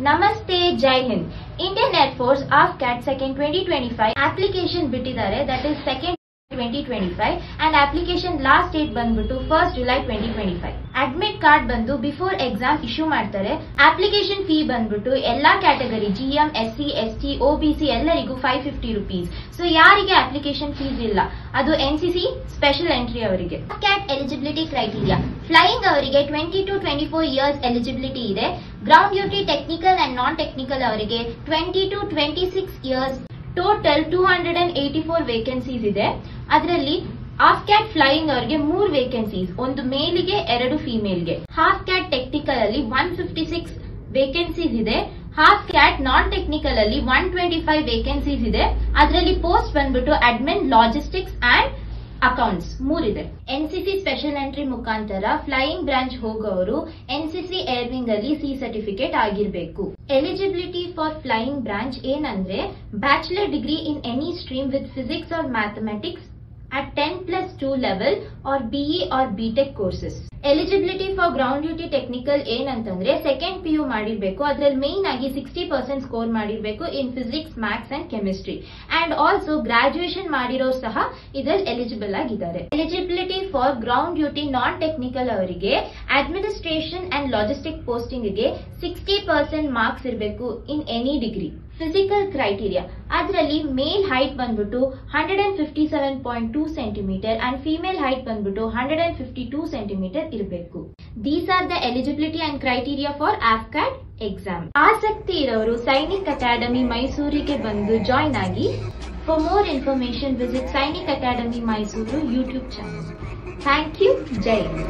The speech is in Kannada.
ನಮಸ್ತೆ, ಜೈ ಹಿಂದ್. Indian air force AFCAT second 2025 application ಬಿಟ್ಟಿದ್ದಾರೆ. That is second 2025 and application last date ಬಂದ್ಬಿಟ್ಟು 1st July 2025. ಅಡ್ಮಿಟ್ ಕಾರ್ಡ್ ಬಂದು ಬಿಫೋರ್ ಎಕ್ಸಾಮ್ ಇಶ್ಯೂ ಮಾಡ್ತಾರೆ. ಅಪ್ಲಿಕೇಶನ್ ಫೀ ಬಂದ್ಬಿಟ್ಟು ಎಲ್ಲಾ category GM, SC, ST, OBC ಎಲ್ಲರಿಗೂ 550 rupees. ಸೊ ಯಾರಿಗೆ ಅಪ್ಲಿಕೇಶನ್ ಫೀಸ್ ಇಲ್ಲ ಅದು NCC ಸ್ಪೆಷಲ್ ಎಂಟ್ರಿ ಅವರಿಗೆ. AFCAT ಎಲಿಜಿಬಿಲಿಟಿ ಕ್ರೈಟೀರಿಯಾ ಫ್ಲೈಯಿಂಗ್ ಅವರಿಗೆ 20 to 24 ಇಯರ್ಸ್ ಎಲಿಜಿಬಿಲಿಟಿ ಇದೆ. Ground duty technical and non technical ಅವರಿಗೆ 20 to 26 ಇಯರ್ಸ್. ಟೋಟಲ್ 284 ವೇಕೆನ್ಸೀಸ್ ಇದೆ. ಅದರಲ್ಲಿ AFCAT ಫ್ಲೈಯಿಂಗ್ ಅವರಿಗೆ 3 ವೇಕೆನ್ಸೀಸ್, ಒಂದು ಮೇಲ್ಗೆ 2 ಫಿಮೇಲ್ಗೆ. AFCAT ಟೆಕ್ನಿಕಲ್ ಅಲ್ಲಿ 156 ವೇಕೆನ್ಸೀಸ್ ಇದೆ. AFCAT ನಾನ್ ಟೆಕ್ನಿಕಲ್ ಅಲ್ಲಿ 125 ವೇಕೆನ್ಸೀಸ್ ಇದೆ. ಅದರಲ್ಲಿ ಪೋಸ್ಟ್ ಬಂದ್ಬಿಟ್ಟು ಅಡ್ಮಿನ್, ಲಾಜಿಸ್ಟಿಕ್ಸ್ ಅಂಡ್ ಅಕೌಂಟ್ಸ್ 3 ಇದೆ. NCC ಸ್ಪೆಷಲ್ ಎಂಟ್ರಿ ಮುಖಾಂತರ ಫ್ಲೈಯಿಂಗ್ ಬ್ರಾಂಚ್ ಹೋಗೋರು NCC ಏರ್ವಿಂಗ್ ಅಲ್ಲಿ C ಸರ್ಟಿಫಿಕೇಟ್ ಆಗಿರಬೇಕು. ಎಲಿಜಿಬಿಲಿಟಿ ಫಾರ್ ಫ್ಲೈಯಿಂಗ್ ಬ್ರಾಂಚ್ ಏನಂದ್ರೆ bachelor degree in any stream with physics or mathematics at 10+2 level or BE or BTech courses. Eligibility for ground duty technical ಏನಂತಂದ್ರೆ ಸೆಕೆಂಡ್ PU ಮಾಡಿರ್ಬೇಕು. ಅದ್ರಲ್ಲಿ ಮೇನ್ ಆಗಿ 60% ಸ್ಕೋರ್ ಮಾಡಿರ್ಬೇಕು in physics, maths and chemistry. And also graduation ಮಾಡಿರೋರು ಸಹ ಇದ್ರಲ್ಲಿ ಎಲಿಜಿಬಲ್ ಆಗಿದ್ದಾರೆ. Eligibility for ground duty non technical ಅವರಿಗೆ ಅಡ್ಮಿನಿಸ್ಟ್ರೇಷನ್ ಅಂಡ್ ಲಾಜಿಸ್ಟಿಕ್ ಪೋಸ್ಟಿಂಗ್ ಗೆ 60% ಮಾರ್ಕ್ಸ್ ಇರಬೇಕು in any degree. Physical criteria ಅದರಲ್ಲಿ ಮೇಲ್ ಹೈಟ್ ಬಂದ್ಬಿಟ್ಟು 157.2 ಸೆಂಟಿಮೀಟರ್ ಅಂಡ್ ಫಿಮೇಲ್ ಹೈಟ್ ಬಂದ್ಬಿಟ್ಟು 152 ಸೆಂಟಿಮೀಟರ್ ಇರಬೇಕು. These are the eligibility and criteria for AFCAT exam. ಆಸಕ್ತಿ ಇರೋರು ಸೈನಿಕ್ ಅಕಾಡೆಮಿ ಮೈಸೂರಿಗೆ ಬಂದು ಜಾಯ್ನ್ ಆಗಿ. For more information visit Sainik Academy Mysuru YouTube channel. Thank you. Jai Hind.